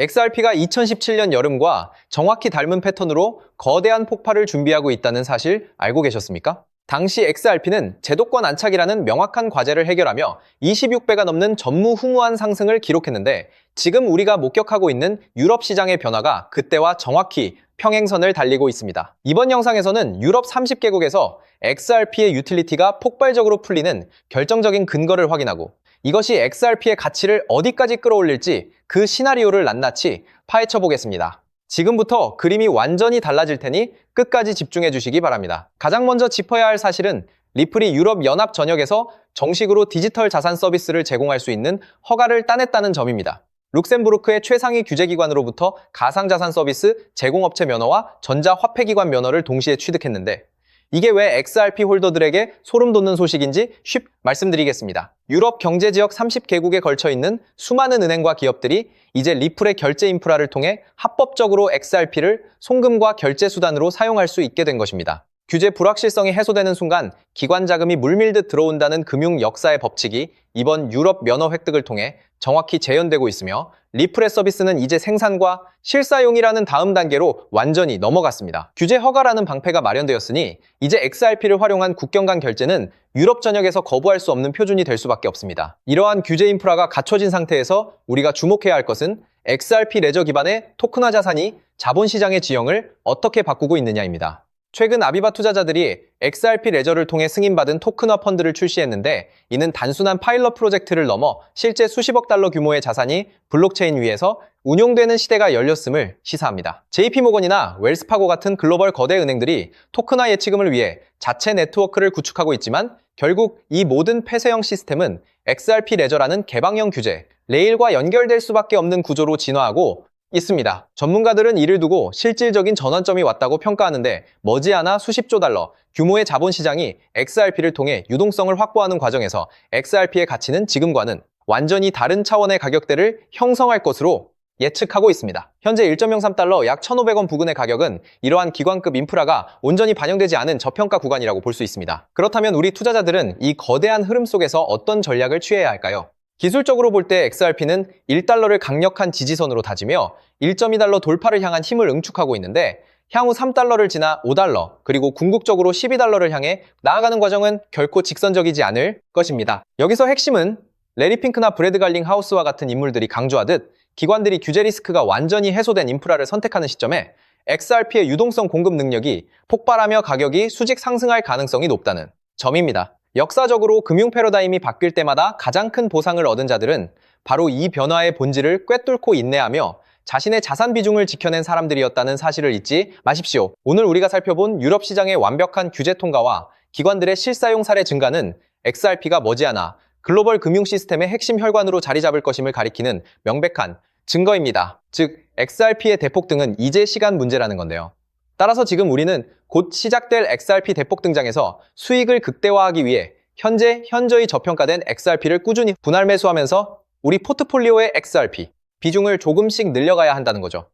XRP가 2017년 여름과 정확히 닮은 패턴으로 거대한 폭발을 준비하고 있다는 사실 알고 계셨습니까? 당시 XRP는 제도권 안착이라는 명확한 과제를 해결하며 26배가 넘는 전무후무한 상승을 기록했는데 지금 우리가 목격하고 있는 유럽 시장의 변화가 그때와 정확히 평행선을 달리고 있습니다. 이번 영상에서는 유럽 30개국에서 XRP의 유틸리티가 폭발적으로 풀리는 결정적인 근거를 확인하고 이것이 XRP의 가치를 어디까지 끌어올릴지 그 시나리오를 낱낱이 파헤쳐 보겠습니다. 지금부터 그림이 완전히 달라질 테니 끝까지 집중해 주시기 바랍니다. 가장 먼저 짚어야 할 사실은 리플이 유럽 연합 전역에서 정식으로 디지털 자산 서비스를 제공할 수 있는 허가를 따냈다는 점입니다. 룩셈부르크의 최상위 규제기관으로부터 가상자산 서비스 제공업체 면허와 전자화폐기관 면허를 동시에 취득했는데 이게 왜 XRP 홀더들에게 소름 돋는 소식인지 쉽게 말씀드리겠습니다. 유럽 경제지역 30개국에 걸쳐 있는 수많은 은행과 기업들이 이제 리플의 결제 인프라를 통해 합법적으로 XRP를 송금과 결제 수단으로 사용할 수 있게 된 것입니다. 규제 불확실성이 해소되는 순간 기관 자금이 물밀듯 들어온다는 금융 역사의 법칙이 이번 유럽 면허 획득을 통해 정확히 재현되고 있으며 리플의 서비스는 이제 생산과 실사용이라는 다음 단계로 완전히 넘어갔습니다. 규제 허가라는 방패가 마련되었으니 이제 XRP를 활용한 국경 간 결제는 유럽 전역에서 거부할 수 없는 표준이 될 수밖에 없습니다. 이러한 규제 인프라가 갖춰진 상태에서 우리가 주목해야 할 것은 XRP 레저 기반의 토큰화 자산이 자본시장의 지형을 어떻게 바꾸고 있느냐입니다. 최근 아비바 투자자들이 XRP 레저를 통해 승인받은 토큰화 펀드를 출시했는데 이는 단순한 파일럿 프로젝트를 넘어 실제 수십억 달러 규모의 자산이 블록체인 위에서 운용되는 시대가 열렸음을 시사합니다. JP모건이나 웰스파고 같은 글로벌 거대 은행들이 토큰화 예치금을 위해 자체 네트워크를 구축하고 있지만 결국 이 모든 폐쇄형 시스템은 XRP 레저라는 개방형 규제, 레일과 연결될 수밖에 없는 구조로 진화하고 있습니다. 전문가들은 이를 두고 실질적인 전환점이 왔다고 평가하는데 머지않아 수십조 달러 규모의 자본시장이 XRP를 통해 유동성을 확보하는 과정에서 XRP의 가치는 지금과는 완전히 다른 차원의 가격대를 형성할 것으로 예측하고 있습니다. 현재 1.03달러 약 1,500원 부근의 가격은 이러한 기관급 인프라가 온전히 반영되지 않은 저평가 구간이라고 볼 수 있습니다. 그렇다면 우리 투자자들은 이 거대한 흐름 속에서 어떤 전략을 취해야 할까요? 기술적으로 볼 때 XRP는 1달러를 강력한 지지선으로 다지며 1.2달러 돌파를 향한 힘을 응축하고 있는데 향후 3달러를 지나 5달러 그리고 궁극적으로 12달러를 향해 나아가는 과정은 결코 직선적이지 않을 것입니다. 여기서 핵심은 레리 핑크나 브래드 갈링 하우스와 같은 인물들이 강조하듯 기관들이 규제 리스크가 완전히 해소된 인프라를 선택하는 시점에 XRP의 유동성 공급 능력이 폭발하며 가격이 수직 상승할 가능성이 높다는 점입니다. 역사적으로 금융 패러다임이 바뀔 때마다 가장 큰 보상을 얻은 자들은 바로 이 변화의 본질을 꿰뚫고 인내하며 자신의 자산 비중을 지켜낸 사람들이었다는 사실을 잊지 마십시오. 오늘 우리가 살펴본 유럽 시장의 완벽한 규제 통과와 기관들의 실사용 사례 증가는 XRP가 머지않아 글로벌 금융 시스템의 핵심 혈관으로 자리 잡을 것임을 가리키는 명백한 증거입니다. 즉, XRP의 대폭등은 이제 시간 문제라는 건데요. 따라서 지금 우리는 곧 시작될 XRP 대폭 등장에서 수익을 극대화하기 위해 현저히 저평가된 XRP를 꾸준히 분할 매수하면서 우리 포트폴리오의 XRP 비중을 조금씩 늘려가야 한다는 거죠.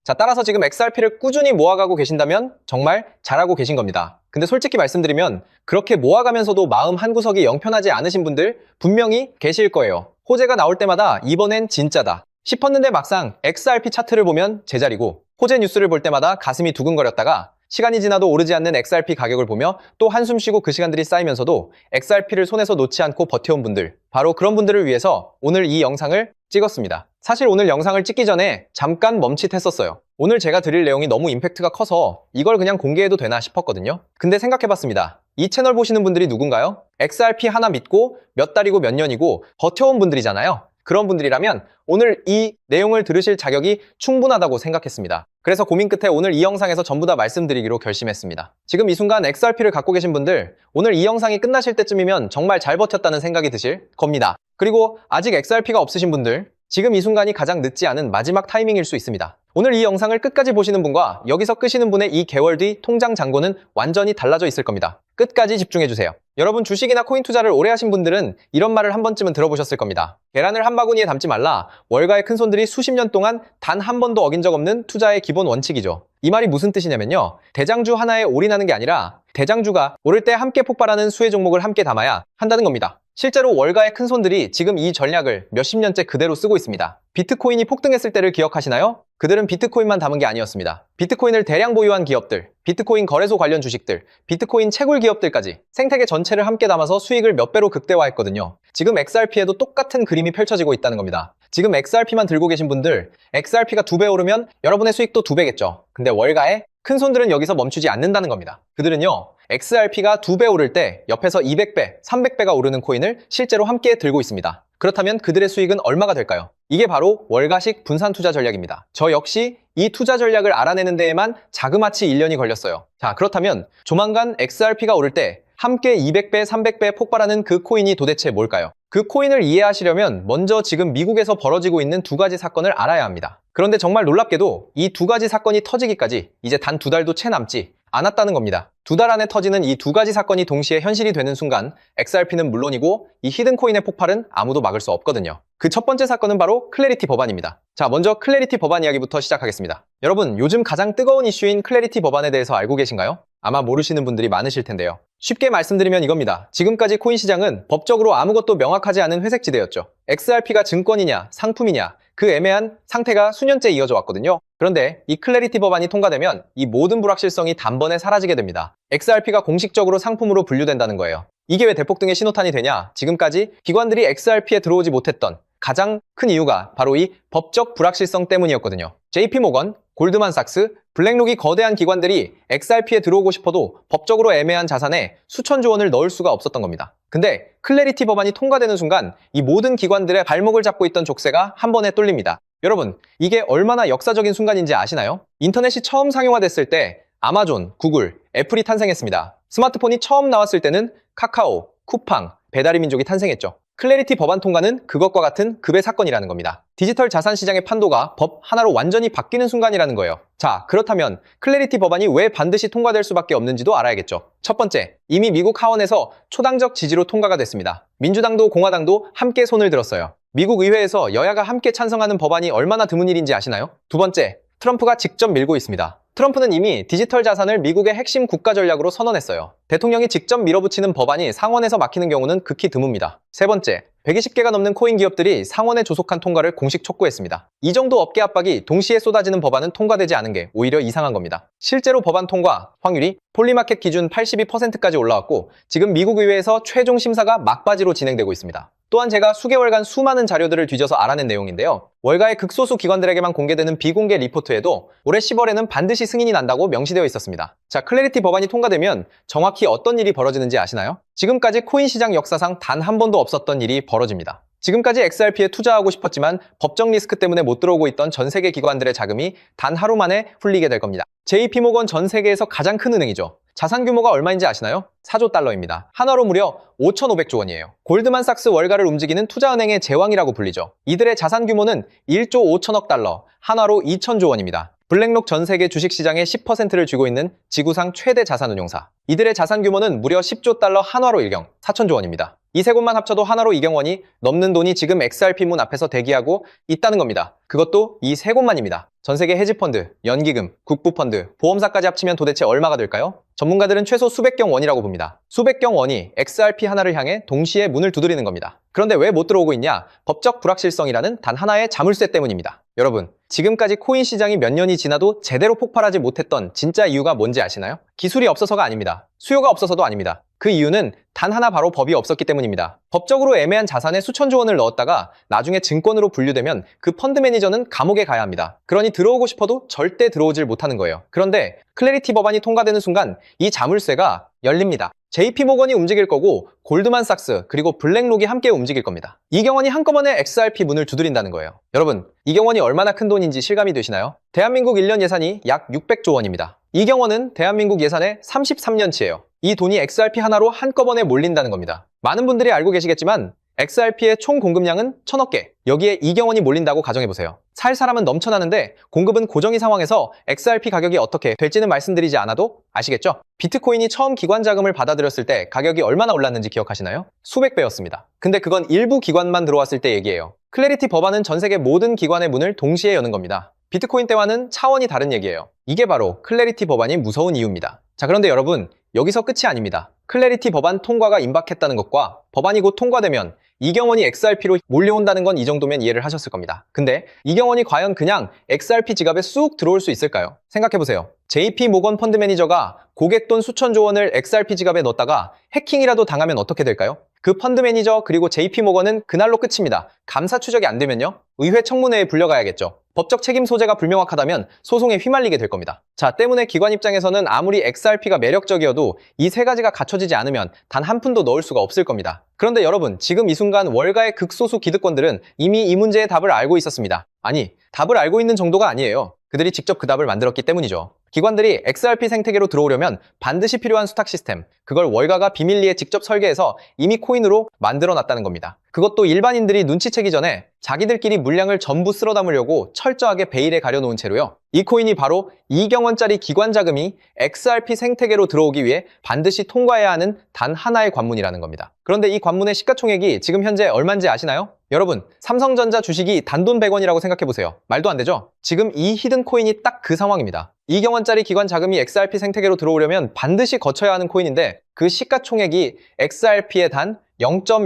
자, 따라서 지금 XRP를 꾸준히 모아가고 계신다면 정말 잘하고 계신 겁니다. 근데 솔직히 말씀드리면 그렇게 모아가면서도 마음 한구석이 영편하지 않으신 분들 분명히 계실 거예요. 호재가 나올 때마다 이번엔 진짜다 싶었는데 막상 XRP 차트를 보면 제자리고 호재 뉴스를 볼 때마다 가슴이 두근거렸다가 시간이 지나도 오르지 않는 XRP 가격을 보며 또 한숨 쉬고 그 시간들이 쌓이면서도 XRP를 손에서 놓지 않고 버텨온 분들, 바로 그런 분들을 위해서 오늘 이 영상을 찍었습니다. 사실 오늘 영상을 찍기 전에 잠깐 멈칫했었어요. 오늘 제가 드릴 내용이 너무 임팩트가 커서 이걸 그냥 공개해도 되나 싶었거든요. 근데 생각해봤습니다. 이 채널 보시는 분들이 누군가요? XRP 하나 믿고 몇 달이고 몇 년이고 버텨온 분들이잖아요. 그런 분들이라면 오늘 이 내용을 들으실 자격이 충분하다고 생각했습니다. 그래서 고민 끝에 오늘 이 영상에서 전부 다 말씀드리기로 결심했습니다. 지금 이 순간 XRP를 갖고 계신 분들, 오늘 이 영상이 끝나실 때쯤이면 정말 잘 버텼다는 생각이 드실 겁니다. 그리고 아직 XRP가 없으신 분들, 지금 이 순간이 가장 늦지 않은 마지막 타이밍일 수 있습니다. 오늘 이 영상을 끝까지 보시는 분과 여기서 끄시는 분의 이 개월 뒤 통장 잔고는 완전히 달라져 있을 겁니다. 끝까지 집중해주세요. 여러분 주식이나 코인 투자를 오래 하신 분들은 이런 말을 한 번쯤은 들어보셨을 겁니다. 계란을 한 바구니에 담지 말라. 월가의 큰손들이 수십 년 동안 단 한 번도 어긴 적 없는 투자의 기본 원칙이죠. 이 말이 무슨 뜻이냐면요. 대장주 하나에 올인하는 게 아니라 대장주가 오를 때 함께 폭발하는 수혜 종목을 함께 담아야 한다는 겁니다. 실제로 월가의 큰손들이 지금 이 전략을 몇십 년째 그대로 쓰고 있습니다. 비트코인이 폭등했을 때를 기억하시나요? 그들은 비트코인만 담은 게 아니었습니다. 비트코인을 대량 보유한 기업들, 비트코인 거래소 관련 주식들, 비트코인 채굴 기업들까지 생태계 전체를 함께 담아서 수익을 몇 배로 극대화했거든요. 지금 XRP에도 똑같은 그림이 펼쳐지고 있다는 겁니다. 지금 XRP만 들고 계신 분들, XRP가 2배 오르면 여러분의 수익도 2배겠죠. 근데 월가의 큰손들은 여기서 멈추지 않는다는 겁니다. 그들은요, XRP가 2배 오를 때 옆에서 200배, 300배가 오르는 코인을 실제로 함께 들고 있습니다. 그렇다면 그들의 수익은 얼마가 될까요? 이게 바로 월가식 분산 투자 전략입니다. 저 역시 이 투자 전략을 알아내는 데에만 자그마치 1년이 걸렸어요. 자, 그렇다면 조만간 XRP가 오를 때 함께 200배, 300배 폭발하는 그 코인이 도대체 뭘까요? 그 코인을 이해하시려면 먼저 지금 미국에서 벌어지고 있는 두 가지 사건을 알아야 합니다. 그런데 정말 놀랍게도 이 두 가지 사건이 터지기까지 이제 단 2달도 채 남지 않았다는 겁니다. 2달 안에 터지는 이 두 가지 사건이 동시에 현실이 되는 순간 XRP는 물론이고 이 히든코인의 폭발은 아무도 막을 수 없거든요. 그 첫 번째 사건은 바로 클래리티 법안입니다. 자, 먼저 클래리티 법안 이야기부터 시작하겠습니다. 여러분, 요즘 가장 뜨거운 이슈인 클래리티 법안에 대해서 알고 계신가요? 아마 모르시는 분들이 많으실 텐데요. 쉽게 말씀드리면 이겁니다. 지금까지 코인 시장은 법적으로 아무것도 명확하지 않은 회색지대였죠. XRP가 증권이냐, 상품이냐, 그 애매한 상태가 수년째 이어져 왔거든요. 그런데 이 클래리티 법안이 통과되면 이 모든 불확실성이 단번에 사라지게 됩니다. XRP가 공식적으로 상품으로 분류된다는 거예요. 이게 왜 대폭등의 신호탄이 되냐? 지금까지 기관들이 XRP에 들어오지 못했던 가장 큰 이유가 바로 이 법적 불확실성 때문이었거든요. JP모건, 골드만삭스, 블랙록이 거대한 기관들이 XRP에 들어오고 싶어도 법적으로 애매한 자산에 수천조 원을 넣을 수가 없었던 겁니다. 근데 클래리티 법안이 통과되는 순간 이 모든 기관들의 발목을 잡고 있던 족쇄가 한 번에 뚫립니다. 여러분, 이게 얼마나 역사적인 순간인지 아시나요? 인터넷이 처음 상용화됐을 때 아마존, 구글, 애플이 탄생했습니다. 스마트폰이 처음 나왔을 때는 카카오, 쿠팡, 배달의 민족이 탄생했죠. 클래리티 법안 통과는 그것과 같은 급의 사건이라는 겁니다. 디지털 자산 시장의 판도가 법 하나로 완전히 바뀌는 순간이라는 거예요. 자, 그렇다면 클래리티 법안이 왜 반드시 통과될 수밖에 없는지도 알아야겠죠. 첫 번째, 이미 미국 하원에서 초당적 지지로 통과가 됐습니다. 민주당도 공화당도 함께 손을 들었어요. 미국 의회에서 여야가 함께 찬성하는 법안이 얼마나 드문 일인지 아시나요? 두 번째, 트럼프가 직접 밀고 있습니다. 트럼프는 이미 디지털 자산을 미국의 핵심 국가 전략으로 선언했어요. 대통령이 직접 밀어붙이는 법안이 상원에서 막히는 경우는 극히 드뭅니다. 세 번째, 120개가 넘는 코인 기업들이 상원에 조속한 통과를 공식 촉구했습니다. 이 정도 업계 압박이 동시에 쏟아지는 법안은 통과되지 않은 게 오히려 이상한 겁니다. 실제로 법안 통과 확률이 폴리마켓 기준 82%까지 올라왔고 지금 미국 의회에서 최종 심사가 막바지로 진행되고 있습니다. 또한 제가 수개월간 수많은 자료들을 뒤져서 알아낸 내용인데요. 월가의 극소수 기관들에게만 공개되는 비공개 리포트에도 올해 10월에는 반드시 승인이 난다고 명시되어 있었습니다. 자, 클래리티 법안이 통과되면 정확히 어떤 일이 벌어지는지 아시나요? 지금까지 코인 시장 역사상 단 한 번도 없었던 일이 벌어집니다. 지금까지 XRP에 투자하고 싶었지만 법적 리스크 때문에 못 들어오고 있던 전 세계 기관들의 자금이 단 하루 만에 풀리게 될 겁니다. JP모건 전 세계에서 가장 큰 은행이죠. 자산 규모가 얼마인지 아시나요? 4조 달러입니다. 한화로 무려 5,500조 원이에요. 골드만삭스 월가를 움직이는 투자은행의 제왕이라고 불리죠. 이들의 자산 규모는 1조 5천억 달러, 한화로 2천조 원입니다. 블랙록 전 세계 주식시장의 10%를 쥐고 있는 지구상 최대 자산운용사. 이들의 자산 규모는 무려 10조 달러 한화로 일경, 4천조 원입니다. 이 세 곳만 합쳐도 한화로 2경 원이 넘는 돈이 지금 XRP 문 앞에서 대기하고 있다는 겁니다. 그것도 이 세 곳만입니다. 전 세계 헤지펀드, 연기금, 국부펀드, 보험사까지 합치면 도대체 얼마가 될까요? 전문가들은 최소 수백경 원이라고 봅니다. 수백경 원이 XRP 하나를 향해 동시에 문을 두드리는 겁니다. 그런데 왜 못 들어오고 있냐? 법적 불확실성이라는 단 하나의 자물쇠 때문입니다. 여러분, 지금까지 코인 시장이 몇 년이 지나도 제대로 폭발하지 못했던 진짜 이유가 뭔지 아시나요? 기술이 없어서가 아닙니다. 수요가 없어서도 아닙니다. 그 이유는 단 하나 바로 법이 없었기 때문입니다. 법적으로 애매한 자산에 수천조 원을 넣었다가 나중에 증권으로 분류되면 그 펀드 매니저는 감옥에 가야 합니다. 그러니 들어오고 싶어도 절대 들어오질 못하는 거예요. 그런데 클래리티 법안이 통과되는 순간 이 자물쇠가 열립니다. JP모건이 움직일 거고 골드만삭스 그리고 블랙록이 함께 움직일 겁니다. 이경원이 한꺼번에 XRP 문을 두드린다는 거예요. 여러분, 이경원이 얼마나 큰 돈인지 실감이 되시나요? 대한민국 1년 예산이 약 600조 원입니다. 이경원은 대한민국 예산의 33년치예요. 이 돈이 XRP 하나로 한꺼번에 몰린다는 겁니다. 많은 분들이 알고 계시겠지만 XRP의 총 공급량은 1000억 개. 여기에 이경원이 몰린다고 가정해보세요. 살 사람은 넘쳐나는데 공급은 고정이 상황에서 XRP 가격이 어떻게 될지는 말씀드리지 않아도 아시겠죠? 비트코인이 처음 기관 자금을 받아들였을 때 가격이 얼마나 올랐는지 기억하시나요? 수백 배였습니다. 근데 그건 일부 기관만 들어왔을 때 얘기예요. 클래리티 법안은 전 세계 모든 기관의 문을 동시에 여는 겁니다. 비트코인 때와는 차원이 다른 얘기예요. 이게 바로 클래리티 법안이 무서운 이유입니다. 자, 그런데 여러분, 여기서 끝이 아닙니다. 클래리티 법안 통과가 임박했다는 것과 법안이 곧 통과되면 이경원이 XRP로 몰려온다는 건 이 정도면 이해를 하셨을 겁니다. 근데 이경원이 과연 그냥 XRP 지갑에 쑥 들어올 수 있을까요? 생각해보세요. JP 모건 펀드 매니저가 고객 돈 수천조 원을 XRP 지갑에 넣었다가 해킹이라도 당하면 어떻게 될까요? 그 펀드 매니저 그리고 JP 모건은 그날로 끝입니다. 감사 추적이 안 되면요? 의회 청문회에 불려가야겠죠. 법적 책임 소재가 불명확하다면 소송에 휘말리게 될 겁니다. 자, 때문에 기관 입장에서는 아무리 XRP가 매력적이어도 이 세 가지가 갖춰지지 않으면 단 한 푼도 넣을 수가 없을 겁니다. 그런데 여러분, 지금 이 순간 월가의 극소수 기득권들은 이미 이 문제의 답을 알고 있었습니다. 아니, 답을 알고 있는 정도가 아니에요. 그들이 직접 그 답을 만들었기 때문이죠. 기관들이 XRP 생태계로 들어오려면 반드시 필요한 수탁 시스템, 그걸 월가가 비밀리에 직접 설계해서 이미 코인으로 만들어놨다는 겁니다. 그것도 일반인들이 눈치채기 전에 자기들끼리 물량을 전부 쓸어 담으려고 철저하게 베일에 가려놓은 채로요. 이 코인이 바로 2경원짜리 기관 자금이 XRP 생태계로 들어오기 위해 반드시 통과해야 하는 단 하나의 관문이라는 겁니다. 그런데 이 관문의 시가총액이 지금 현재 얼마인지 아시나요? 여러분, 삼성전자 주식이 단돈 100원이라고 생각해보세요. 말도 안 되죠? 지금 이 히든 코인이 딱 그 상황입니다. 2경원짜리 기관 자금이 XRP 생태계로 들어오려면 반드시 거쳐야 하는 코인인데 그 시가총액이 XRP의 단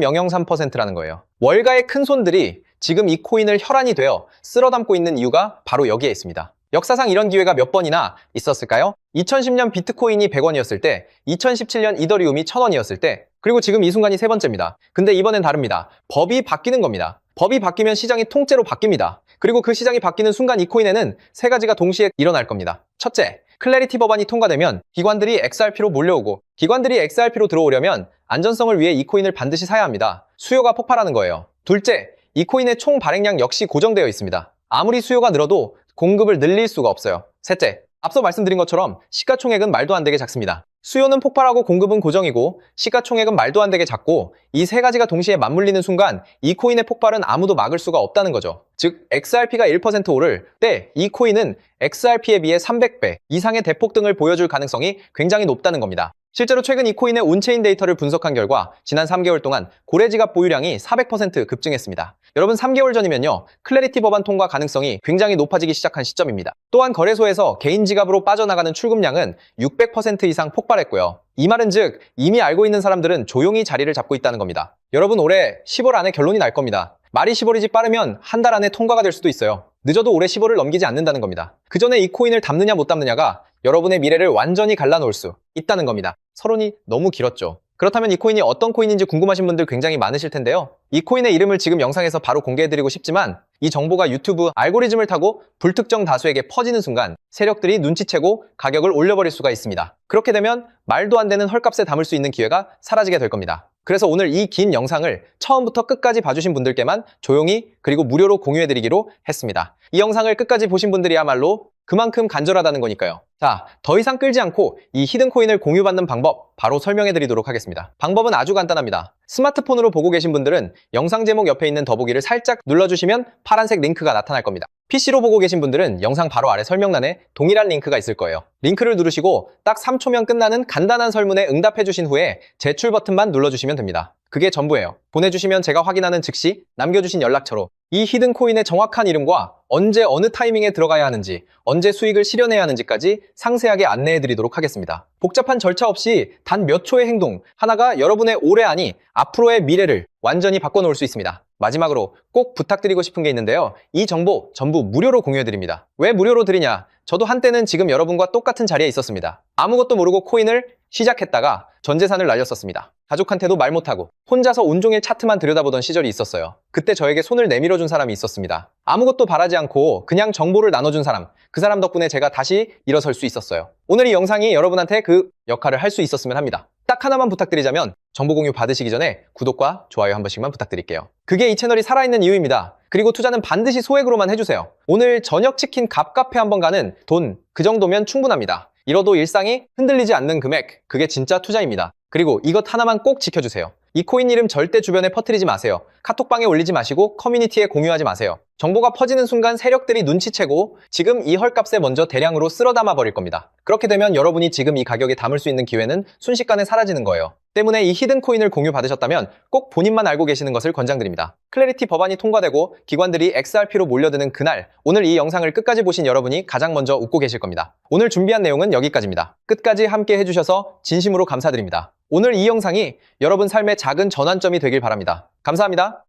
0.003%라는 거예요. 월가의 큰 손들이 지금 이 코인을 혈안이 되어 쓸어 담고 있는 이유가 바로 여기에 있습니다. 역사상 이런 기회가 몇 번이나 있었을까요? 2010년 비트코인이 100원이었을 때, 2017년 이더리움이 1000원이었을 때, 그리고 지금 이 순간이 세 번째입니다. 근데 이번엔 다릅니다. 법이 바뀌는 겁니다. 법이 바뀌면 시장이 통째로 바뀝니다. 그리고 그 시장이 바뀌는 순간 이 코인에는 세 가지가 동시에 일어날 겁니다. 첫째, 클래리티 법안이 통과되면 기관들이 XRP로 몰려오고, 기관들이 XRP로 들어오려면 안전성을 위해 이 코인을 반드시 사야 합니다. 수요가 폭발하는 거예요. 둘째, 이 코인의 총 발행량 역시 고정되어 있습니다. 아무리 수요가 늘어도 공급을 늘릴 수가 없어요. 셋째, 앞서 말씀드린 것처럼 시가총액은 말도 안 되게 작습니다. 수요는 폭발하고 공급은 고정이고 시가총액은 말도 안 되게 작고 이 세 가지가 동시에 맞물리는 순간 이 코인의 폭발은 아무도 막을 수가 없다는 거죠. 즉 XRP가 1% 오를 때 이 코인은 XRP에 비해 300배 이상의 대폭등을 보여줄 가능성이 굉장히 높다는 겁니다. 실제로 최근 이 코인의 온체인 데이터를 분석한 결과 지난 3개월 동안 고래지갑 보유량이 400% 급증했습니다. 여러분 3개월 전이면요. 클래리티 법안 통과 가능성이 굉장히 높아지기 시작한 시점입니다. 또한 거래소에서 개인 지갑으로 빠져나가는 출금량은 600% 이상 폭발했고요. 이 말은 즉 이미 알고 있는 사람들은 조용히 자리를 잡고 있다는 겁니다. 여러분 올해 10월 안에 결론이 날 겁니다. 말이 10월이지 빠르면 한 달 안에 통과가 될 수도 있어요. 늦어도 올해 10월을 넘기지 않는다는 겁니다. 그 전에 이 코인을 담느냐 못 담느냐가 여러분의 미래를 완전히 갈라놓을 수 있다는 겁니다. 서론이 너무 길었죠. 그렇다면 이 코인이 어떤 코인인지 궁금하신 분들 굉장히 많으실 텐데요. 이 코인의 이름을 지금 영상에서 바로 공개해드리고 싶지만 이 정보가 유튜브 알고리즘을 타고 불특정 다수에게 퍼지는 순간 세력들이 눈치채고 가격을 올려버릴 수가 있습니다. 그렇게 되면 말도 안 되는 헐값에 담을 수 있는 기회가 사라지게 될 겁니다. 그래서 오늘 이 긴 영상을 처음부터 끝까지 봐주신 분들께만 조용히 그리고 무료로 공유해드리기로 했습니다. 이 영상을 끝까지 보신 분들이야말로 그만큼 간절하다는 거니까요. 자, 더 이상 끌지 않고 이 히든 코인을 공유받는 방법 바로 설명해 드리도록 하겠습니다. 방법은 아주 간단합니다. 스마트폰으로 보고 계신 분들은 영상 제목 옆에 있는 더보기를 살짝 눌러주시면 파란색 링크가 나타날 겁니다. PC로 보고 계신 분들은 영상 바로 아래 설명란에 동일한 링크가 있을 거예요. 링크를 누르시고 딱 3초면 끝나는 간단한 설문에 응답해 주신 후에 제출 버튼만 눌러주시면 됩니다. 그게 전부예요. 보내주시면 제가 확인하는 즉시 남겨주신 연락처로 이 히든 코인의 정확한 이름과 언제 어느 타이밍에 들어가야 하는지, 언제 수익을 실현해야 하는지까지 상세하게 안내해 드리도록 하겠습니다. 복잡한 절차 없이 단 몇 초의 행동 하나가 여러분의 올해 아니 앞으로의 미래를 완전히 바꿔놓을 수 있습니다. 마지막으로 꼭 부탁드리고 싶은 게 있는데요. 이 정보 전부 무료로 공유해 드립니다. 왜 무료로 드리냐? 저도 한때는 지금 여러분과 똑같은 자리에 있었습니다. 아무것도 모르고 코인을 시작했다가 전 재산을 날렸었습니다. 가족한테도 말 못하고 혼자서 온종일 차트만 들여다보던 시절이 있었어요. 그때 저에게 손을 내밀어준 사람이 있었습니다. 아무것도 바라지 않고 그냥 정보를 나눠준 사람, 그 사람 덕분에 제가 다시 일어설 수 있었어요. 오늘 이 영상이 여러분한테 그 역할을 할 수 있었으면 합니다. 딱 하나만 부탁드리자면 정보 공유 받으시기 전에 구독과 좋아요 한 번씩만 부탁드릴게요. 그게 이 채널이 살아있는 이유입니다. 그리고 투자는 반드시 소액으로만 해주세요. 오늘 저녁 치킨 갑카페 한번 가는 돈 그 정도면 충분합니다. 이러도 일상이 흔들리지 않는 금액, 그게 진짜 투자입니다. 그리고 이것 하나만 꼭 지켜주세요. 이 코인 이름 절대 주변에 퍼뜨리지 마세요. 카톡방에 올리지 마시고 커뮤니티에 공유하지 마세요. 정보가 퍼지는 순간 세력들이 눈치채고 지금 이 헐값에 먼저 대량으로 쓸어 담아 버릴 겁니다. 그렇게 되면 여러분이 지금 이 가격에 담을 수 있는 기회는 순식간에 사라지는 거예요. 때문에 이 히든 코인을 공유받으셨다면 꼭 본인만 알고 계시는 것을 권장드립니다. 클래리티 법안이 통과되고 기관들이 XRP로 몰려드는 그날, 오늘 이 영상을 끝까지 보신 여러분이 가장 먼저 웃고 계실 겁니다. 오늘 준비한 내용은 여기까지입니다. 끝까지 함께 해주셔서 진심으로 감사드립니다. 오늘 이 영상이 여러분 삶의 작은 전환점이 되길 바랍니다. 감사합니다.